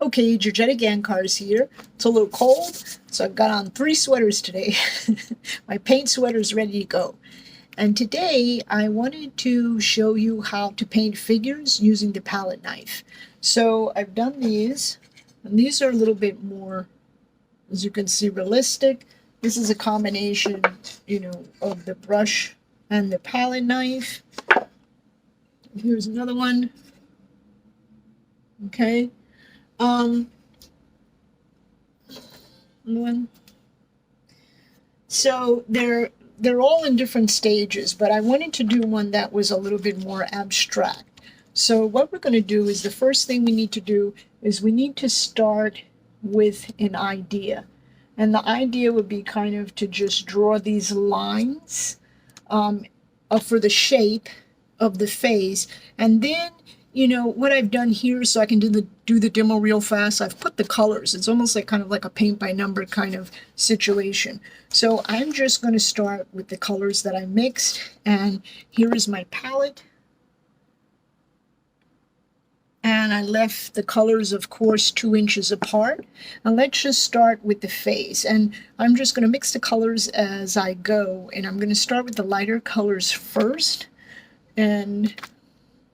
Okay, Georgette Gancars here. It's a little cold, so I've got on 3 sweaters today. My paint sweater's ready to go. And today I wanted to show you how to paint figures using the palette knife. So I've done these, and these are a little bit more, as you can see, realistic. This is a combination, of the brush and the palette knife. Here's another one. Okay. One. So they're all in different stages, but I wanted to do one that was a little bit more abstract. So what we're going to do is the first thing we need to do is we need to start with an idea. And the idea would be kind of to just draw these lines for the shape of the face. And then, what I've done here, so I can do the demo real fast, I've put the colors. It's almost like kind of like a paint by number kind of situation. So I'm just going to start with the colors that I mixed. And here is my palette. And I left the colors, of course, 2 inches apart. And let's just start with the face. And I'm just going to mix the colors as I go. And I'm going to start with the lighter colors first. And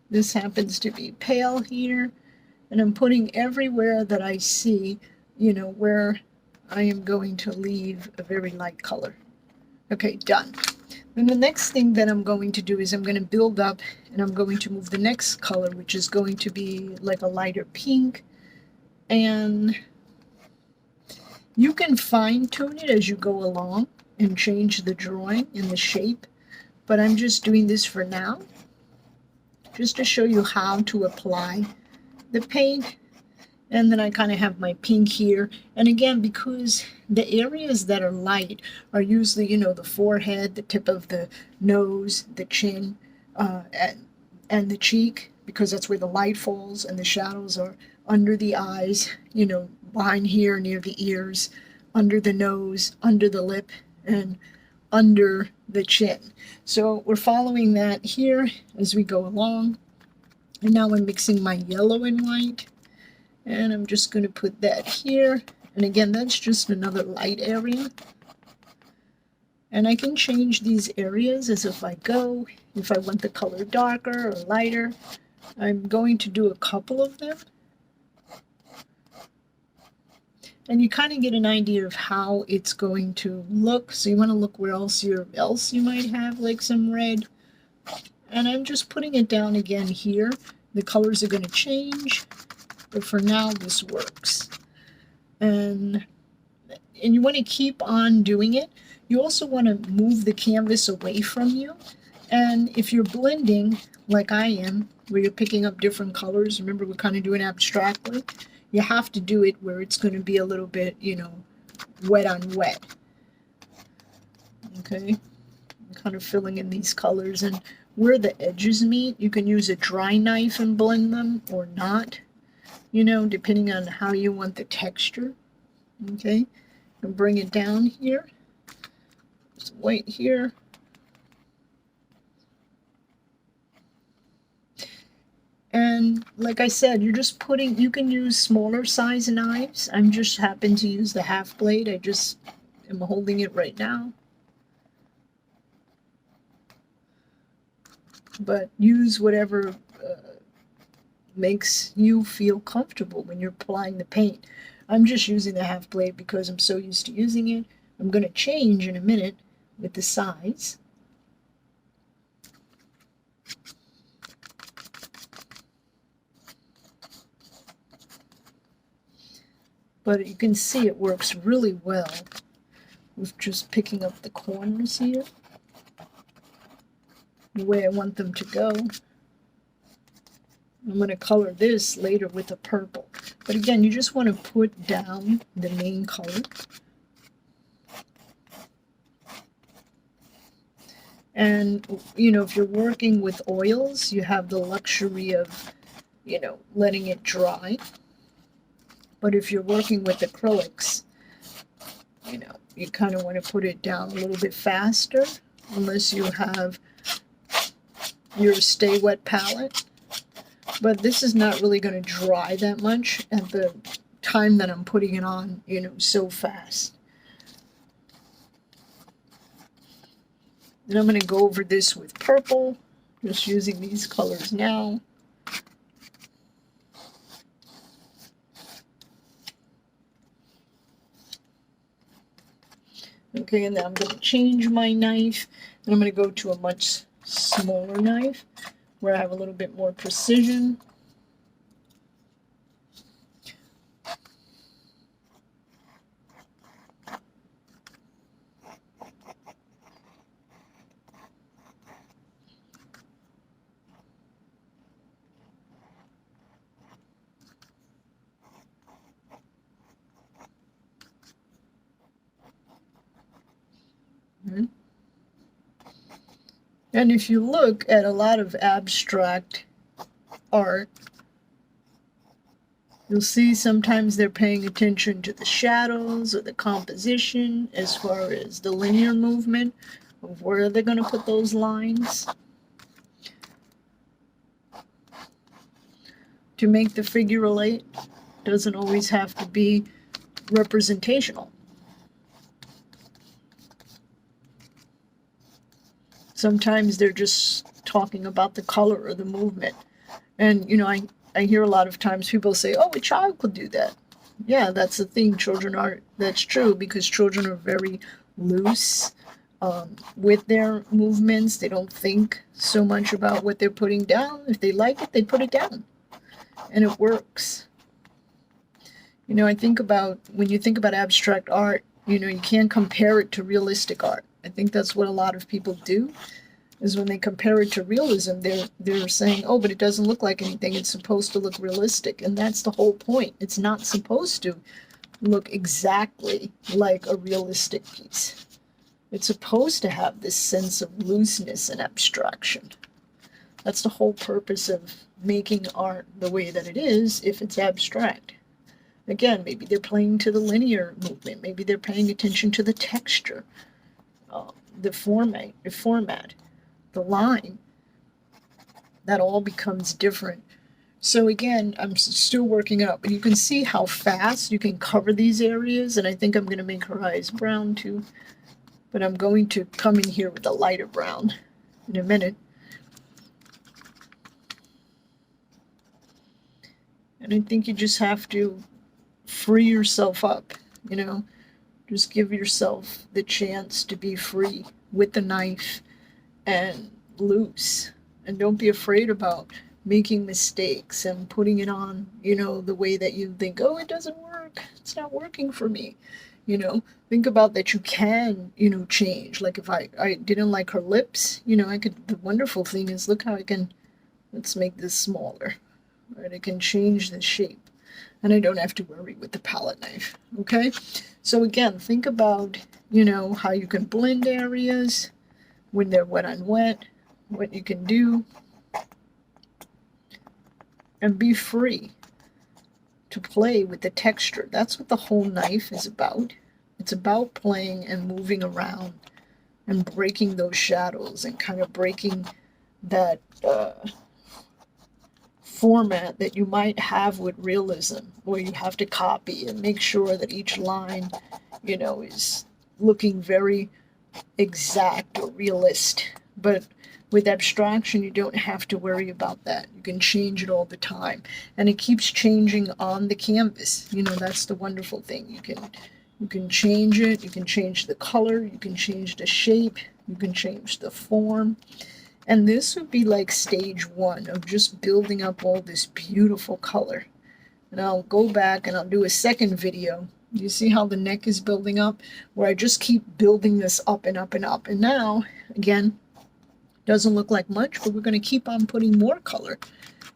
this happens to be pale here. And I'm putting everywhere that I see, where I am going to leave a very light color. Okay, done. Then the next thing that I'm going to do is I'm going to build up, and I'm going to move the next color, which is going to be like a lighter pink. And you can fine tune it as you go along and change the drawing and the shape. But I'm just doing this for now, just to show you how to apply the paint. And then I kind of have my pink here. And again, because the areas that are light are usually, the forehead, the tip of the nose, the chin, and the cheek, because that's where the light falls, and the shadows are under the eyes, behind here near the ears, under the nose, under the lip, and under the chin. So we're following that here as we go along. And now I'm mixing my yellow and white. And I'm just going to put that here. And again, that's just another light area. And I can change these areas as if I go. If I want the color darker or lighter, I'm going to do a couple of them. And you kind of get an idea of how it's going to look. So you want to look where else you might have like some red. And I'm just putting it down again here. The colors are going to change. But for now, this works. And you want to keep on doing it. You also want to move the canvas away from you. And if you're blending, like I am, where you're picking up different colors, remember we're kind of doing abstractly, you have to do it where it's going to be a little bit, wet on wet. Okay? I'm kind of filling in these colors. And where the edges meet, you can use a dry knife and blend them or not. Depending on how you want the texture. Okay, and bring it down here. Some white here. And like I said, you can use smaller size knives. I'm just happen to use the half blade. I just am holding it right now. But use whatever makes you feel comfortable when you're applying the paint. I'm just using the half blade because I'm so used to using it. I'm going to change in a minute with the size. But you can see it works really well with just picking up the corners here, the way I want them to go. I'm going to color this later with a purple. But again, you just want to put down the main color. And, if you're working with oils, you have the luxury of, letting it dry. But if you're working with acrylics, you kind of want to put it down a little bit faster, unless you have your Stay Wet palette. but this is not really going to dry that much at the time that I'm putting it on, you know, so fast. And I'm going to go over this with purple, just using these colors now. Okay, and then I'm going to change my knife, and I'm going to go to a much smaller knife where I have a little bit more precision. And if you look at a lot of abstract art, you'll see sometimes they're paying attention to the shadows or the composition as far as the linear movement of where they're going to put those lines to make the figure relate. Doesn't always have to be representational. Sometimes they're just talking about the color or the movement. And, you know, I hear a lot of times people say, oh, a child could do that. Yeah, that's the thing. Children are, that's true, because children are very loose with their movements. They don't think so much about what they're putting down. If they like it, they put it down. And it works. You know, I think about, when you think about abstract art, you know, you can't compare it to realistic art. I think that's what a lot of people do, is when they compare it to realism, they're saying, oh, but it doesn't look like anything. It's supposed to look realistic. And that's the whole point. It's not supposed to look exactly like a realistic piece. It's supposed to have this sense of looseness and abstraction. That's the whole purpose of making art the way that it is, if it's abstract. Again, maybe they're playing to the linear movement. Maybe they're paying attention to the texture, the format, the line. That all becomes different. So again, I'm still working it out, but you can see how fast you can cover these areas, and I think I'm going to make her eyes brown too. But I'm going to come in here with a lighter brown in a minute. And I think you just have to free yourself up, you know. Just give yourself the chance to be free with the knife and loose. And don't be afraid about making mistakes and putting it on, you know, the way that you think, oh, it doesn't work. It's not working for me. You know, think about that you can, you know, change. Like if I didn't like her lips, you know, the wonderful thing is, look how I can, let's make this smaller, right? I can change the shape. And I don't have to worry with the palette knife, okay? So again, think about, you know, how you can blend areas when they're wet on wet, what you can do, and be free to play with the texture. That's what the whole knife is about. It's about playing and moving around and breaking those shadows and kind of breaking that format that you might have with realism, where you have to copy and make sure that each line, you know, is looking very exact or realist. But with abstraction, you don't have to worry about that. You can change it all the time, and it keeps changing on the canvas. You know, that's the wonderful thing. You can change it, you can change the color, you can change the shape, you can change the form. And this would be like stage one of just building up all this beautiful color. And I'll go back and I'll do a second video. You see how the neck is building up, where I just keep building this up and up and up. And now, again, doesn't look like much, but we're going to keep on putting more color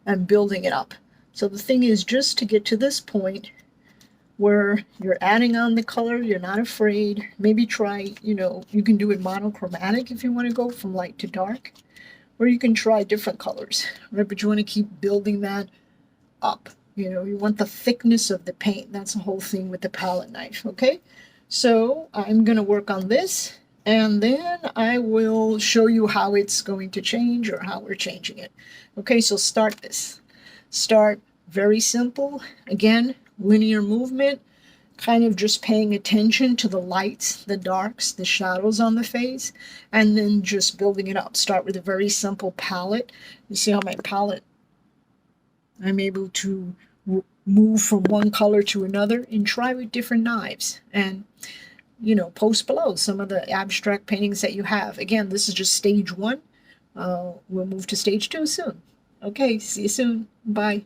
and building it up. So the thing is, just to get to this point where you're adding on the color, you're not afraid. Maybe try, you know, you can do it monochromatic if you want to go from light to dark. Or you can try different colors, right? But you want to keep building that up. You know, you want the thickness of the paint. That's the whole thing with the palette knife, okay? So I'm going to work on this, and then I will show you how it's going to change or how we're changing it. Okay, so start this. Start very simple. Again, linear movement, kind of just paying attention to the lights, the darks, the shadows on the face, and then just building it up. Start with a very simple palette. You see how my palette, I'm able to move from one color to another, and try with different knives. And post below some of the abstract paintings that you have. Again, this is just stage 1. We'll move to stage 2 soon. Okay, see you soon. Bye.